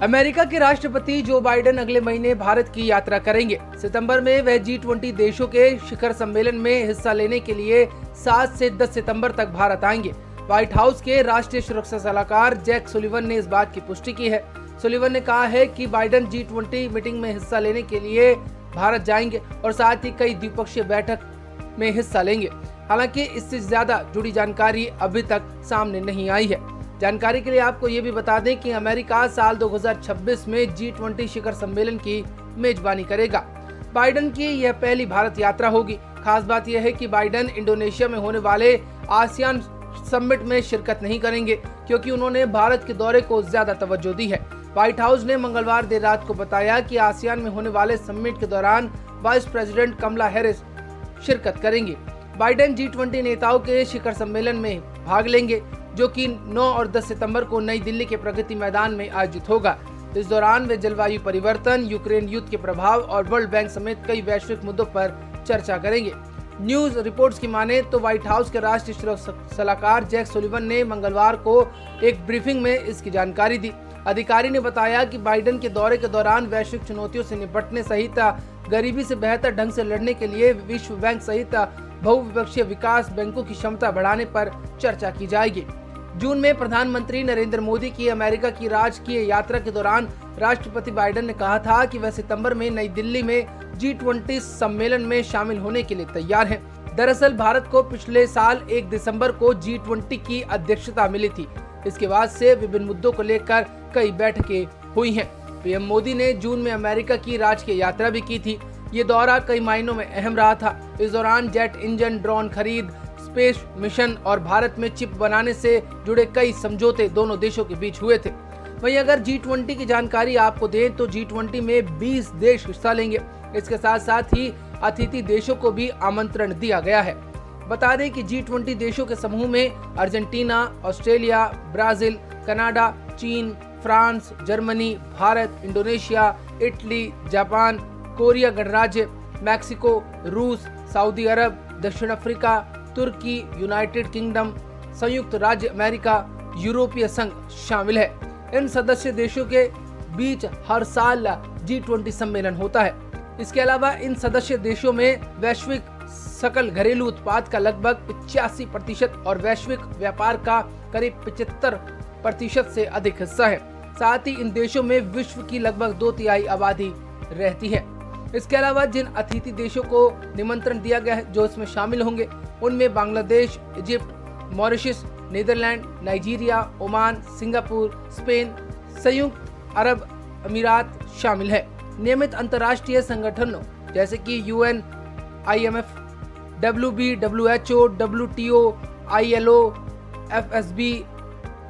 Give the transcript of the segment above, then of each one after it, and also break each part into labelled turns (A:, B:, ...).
A: America के राष्ट्रपति Joe Biden अगले महीने भारत की यात्रा करेंगे। सितंबर में वह G20 देशों के शिखर सम्मेलन में हिस्सा लेने के लिए 7 से 10 सितंबर तक भारत आएंगे। व्हाइट हाउस के राष्ट्रीय सुरक्षा सलाहकार जैक सुलिवन ने इस बात की पुष्टि की है। सुलिवन ने कहा है कि बाइडेन G20 मीटिंग में हिस्सा लेने के लिए भारत जाएंगे और साथ ही कई द्विपक्षीय बैठक में हिस्सा लेंगे। हालांकि इससे ज्यादा जुड़ी जानकारी अभी तक सामने नहीं आई है। जानकारी के लिए आपको ये भी बता दें कि अमेरिका साल 2026 में G20 शिखर सम्मेलन की मेजबानी करेगा। बाइडेन की यह पहली भारत यात्रा होगी। खास बात यह है कि बाइडेन इंडोनेशिया में होने वाले आसियान समिट में शिरकत नहीं करेंगे, क्योंकि उन्होंने भारत के दौरे को ज्यादा तवज्जो दी है। व्हाइट हाउस ने मंगलवार देर रात को बताया कि आसियान में होने वाले समिट के दौरान वाइस प्रेसिडेंट कमला हैरिस शिरकत करेंगे। बाइडेन G20 नेताओं के शिखर सम्मेलन में भाग लेंगे, जो कि 9 और 10 सितंबर को नई दिल्ली के प्रगति मैदान में आयोजित होगा। इस दौरान वे जलवायु परिवर्तन, यूक्रेन युद्ध के प्रभाव और वर्ल्ड बैंक समेत कई वैश्विक मुद्दों पर चर्चा करेंगे। न्यूज रिपोर्ट्स की माने तो व्हाइट हाउस के राष्ट्रीय सुरक्षा सलाहकार जैक सुलिवन ने मंगलवार को एक ब्रीफिंग में इसकी जानकारी दी। अधिकारी ने बताया कि बाइडेन के दौरे के दौरान वैश्विक चुनौतियों से निपटने सहित गरीबी से बेहतर ढंग से लड़ने के लिए विश्व बैंक सहित बहुविपक्षीय विकास बैंकों की क्षमता बढ़ाने पर चर्चा की जाएगी। जून में प्रधानमंत्री नरेंद्र मोदी की अमेरिका की राजकीय यात्रा के दौरान राष्ट्रपति बाइडेन ने कहा था कि वह सितंबर में नई दिल्ली में G20 सम्मेलन में शामिल होने के लिए तैयार हैं। दरअसल भारत को पिछले साल 1 दिसंबर को G20 की अध्यक्षता मिली थी। इसके बाद से विभिन्न मुद्दों को लेकर कई बैठकें हुई हैं। पीएम मोदी ने जून में अमेरिका की राजकीय यात्रा भी की थी। ये दौरा कई मायनों में अहम रहा था। इस दौरान जेट इंजन, ड्रोन खरीद, स्पेस मिशन और भारत में चिप बनाने से जुड़े कई समझौते दोनों देशों के बीच हुए थे। वहीं अगर G20 की जानकारी आपको दें तो G20 में 20 देश हिस्सा लेंगे। इसके साथ साथ ही अतिथि देशों को भी आमंत्रण दिया गया है। बता दें कि G20 देशों के समूह में अर्जेंटीना, ऑस्ट्रेलिया, ब्राजील, कनाडा, चीन, France, Germany, Bharat, Indonesia, Italy, Japan, Korea गणराज्य, मैक्सिको, रूस, सऊदी अरब, दक्षिण अफ्रीका, तुर्की, यूनाइटेड किंगडम, संयुक्त राज्य अमेरिका, यूरोपीय संघ शामिल है। इन सदस्य देशों के बीच हर साल G20 सम्मेलन होता है। इसके अलावा इन सदस्य देशों में वैश्विक सकल घरेलू उत्पाद का लगभग 85% और वैश्विक व्यापार का करीब 75% से अधिक हिस्सा है। साथ ही इन देशों में विश्व की लगभग 2/3 आबादी रहती है। इसके अलावा जिन अतिथि देशों को निमंत्रण दिया गया है जो इसमें शामिल होंगे, उनमें Bangladesh, Egypt, Mauritius, Netherland, Nigeria, Oman, Singapore, Spain, संयुक्त अरब अमीरात शामिल है। नियमित अंतर्राष्ट्रीय संगठनों जैसे कि UN, IMF, WB, WHO, WTO, ILO, FSB,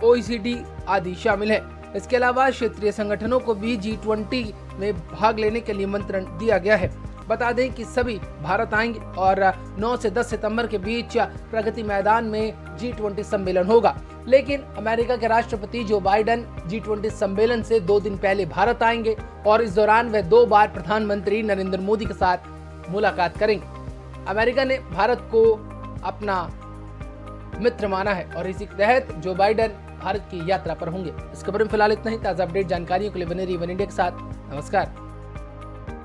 A: OECD आदि शामिल है। इसके अलावा क्षेत्रीय संगठनों को भी G20 में भाग लेने के लिए निमंत्रण दिया गया है। बता दें कि सभी भारत आएंगे और 9 से 10 सितंबर के बीच प्रगति मैदान में G20 सम्मेलन होगा। लेकिन अमेरिका के राष्ट्रपति जो बाइडेन G20 सम्मेलन से 2 दिन पहले भारत आएंगे और इस दौरान वे 2 बार प्रधानमंत्री नरेंद्र मोदी के साथ मुलाकात करेंगे। अमेरिका ने भारत को अपना मित्र माना है और इसी के तहत जो बाइडेन भारत की यात्रा पर होंगे। इस खबर में फिलहाल इतना ही। ताज़ा अपडेट जानकारियों के लिए बने रहिए वन इंडिया के साथ। नमस्कार।